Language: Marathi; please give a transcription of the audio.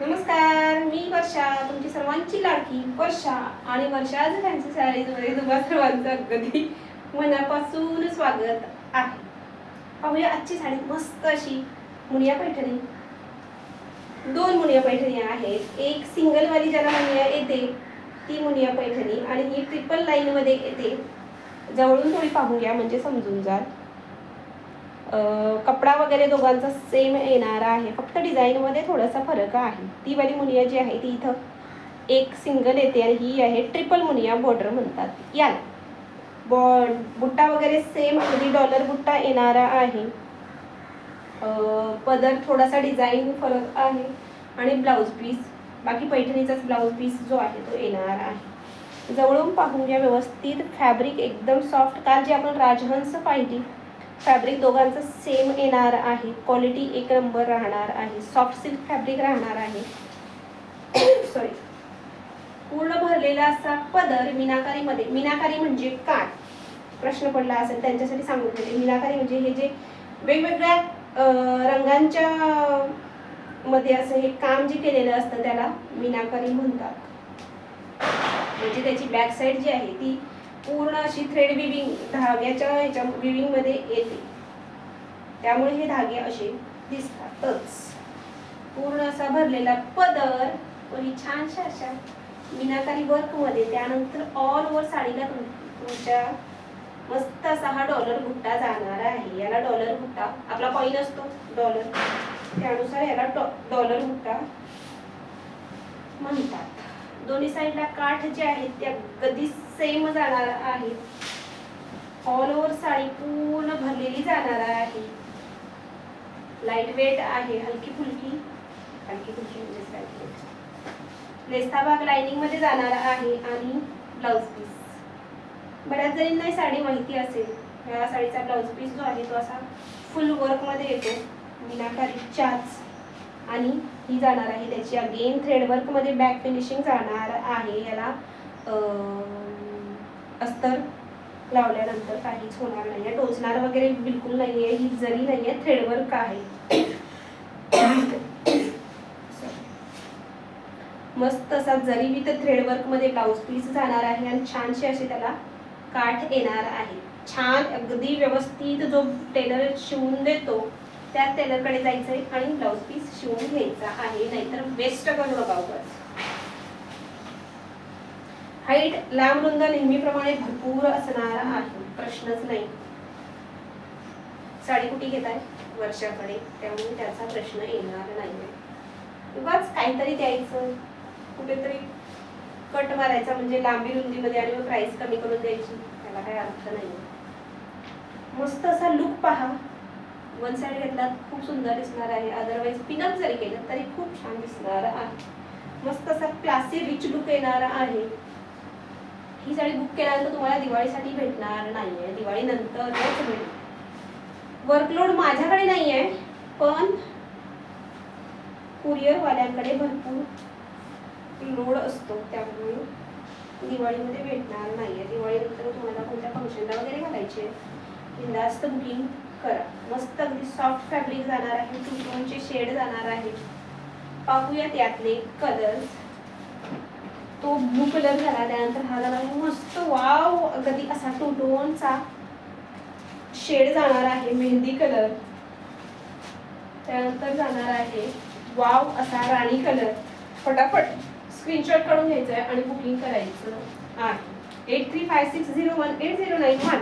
नमस्कार, मी वर्षा, तुमची सर्वांची लाडकी वर्षा. आणि वर्षा आज फॅन्सी साडीजमध्ये तुम्हा सर्वांचं अगदी मनापासून स्वागत आहे. पाहूया आजची साडी, मस्त अशी मुनिया पैठणी. दोन मुनिया पैठणी आहेत. एक सिंगल वाली ज्याला मुनिया येते ती मुनिया पैठणी, आणि ही ट्रिपल लाईन मध्ये येते. जवळून थोडी पाहून घ्या म्हणजे समजून जाल. कपडा वगैरे दोघांचा सेम येणार आहे, फक्त डिझाईन मध्ये थोडासा फरक आहे. ती वाली मुनिया जी आहे ती इथं एक सिंगल येते आणि ही आहे ट्रिपल मुनिया बॉर्डर म्हणतात याला. बुट्टा वगैरे सेम अगदी डॉलर बुट्टा येणारा आहे. पदर थोडासा डिझाईन फरक आहे आणि ब्लाऊज पीस बाकी पैठणीचाच ब्लाऊज पीस जो आहे तो येणार आहे. जवळून पाहून घ्या व्यवस्थित. फॅब्रिक एकदम सॉफ्ट, काल जे आपण राजहंस पाहिली फॅब्रिक दोघांचं सेम येणार आहे. क्वालिटी एक नंबर राहणार आहे. सॉफ्ट सिल्क फॅब्रिक राहणार आहे. सॉरी, पूर्ण भरलेला असा पदर मीनाकारीमध्ये. मीनाकारी म्हणजे काय प्रश्न पडला असेल त्यांच्यासाठी सांगून ठेवते. मीनाकारी म्हणजे हे जे वेगवेगळ्या रंगांच्या मध्ये असं हे काम जे केलेलं असतं त्याला मीनाकारी म्हणतात. म्हणजे त्याची बॅक साईड जी आहे ती पूर्ण अशी थ्रेड विविंग धाग्याच्या ह्याच्या विविंग मध्ये येते, त्यामुळे हे धागे असे दिसतातच. पूर्ण असा भरलेला पदर आणि छानशा अशा मीनाकारी वर्क मध्ये. त्यानंतर ऑल ओव्हर साडीला तुमच्या मस्त असा हा डॉलर बुट्टा जाणार आहे. याला डॉलर बुट्टा, आपला कॉइन असतो डॉलर, त्यानुसार याला डॉलर बुट्टा म्हणतात. दोन्ही साईडला काठ जे आहेत ते अगदी सेम जाणार आहे. ऑल ओव्हर साडी पूर्ण भरलेली जाणार आहे. लाईट वेट आहे, हलकी फुलकी म्हणजे लेस्ता भाग लाइनिंग मध्ये जाणार आहे. आणि ब्लाउज पीस बऱ्याच जणींना साडी माहिती असेल. या साडीचा ब्लाउज पीस जो आहे तो असा फुल वर्क मध्ये येतो मीनाकारीच्याच, आणि ही जाणार आहे त्याची अगेन थ्रेड वर्क मध्ये बॅक फिनिशिंग जाणार आहे. याला अस्तर लावल्यानंतर काहीच होणार नाहीये, टोचणार वगैरे बिलकुल नाहीये. ही जरी नाहीये, थ्रेड वर्क आहे. मस्त असा जरी विथ थ्रेड वर्क मध्ये ब्लाउज पीस जाणार आहे आणि छानसे असे त्याला काठ येणार आहे. छान अगदी व्यवस्थित जो टेलर शिवून देतो त्या टेलरकडे जायचंय आणि ब्लाउज पीस शिवून घ्यायचा आहे, नाहीतर वेस्ट करू नका उगाच. हाईट लांब रुंद नेहमीप्रमाणे भरपूर असणार आहे, प्रश्नच नाही. साडी कुठे घेताय वर्षाकडे, त्यामुळे त्याचा प्रश्न येणार नाही. उगाच काहीतरी द्यायचं, कुठेतरी कट मारायचा म्हणजे लांबी रुंदीमध्ये आणि मग प्राइस कमी करून द्यायची, त्याला काही अर्थ नाही. मस्त असा लुक पहा. वन साइड घेतला खूप सुंदर दिसणार आहे, अदरवाइज पिनअप जरी केलं तरी खूप छान दिसणार आहे. मस्त असा क्लासी रिच लुक येणार आहे. ही साडी बुक केल्यानंतर तुम्हाला दिवाळीसाठी भेटणार नाहीये, दिवाळी नंतरच भेटेल. वर्कलोड माझ्याकडे नाहीये, पण कुरिअर वाल्यांकडे भरपूर लोड असतो, त्यामुळे दिवाळीमध्ये भेटणार नाहीये. दिवाळीनंतर तुम्हाला कोणत्या फंक्शनला वगैरे घालायचे बिनधास्त बुकिंग करा. मस्त अगदी सॉफ्ट फॅब्रिक जाणार आहे, टू टोनचे शेड जाणार आहे. पाहूयात यातले कलर्स. तो ब्लू कलर झाला, त्यानंतर हा झाला मस्त वाव अगदी असा टू टोनचा शेड जाणार आहे मेहंदी कलर. त्यानंतर जाणार आहे वाव असा राणी कलर. फटाफट स्क्रीनशॉट काढून घ्यायचा आहे आणि बुकिंग करायचं आहे. 8356018091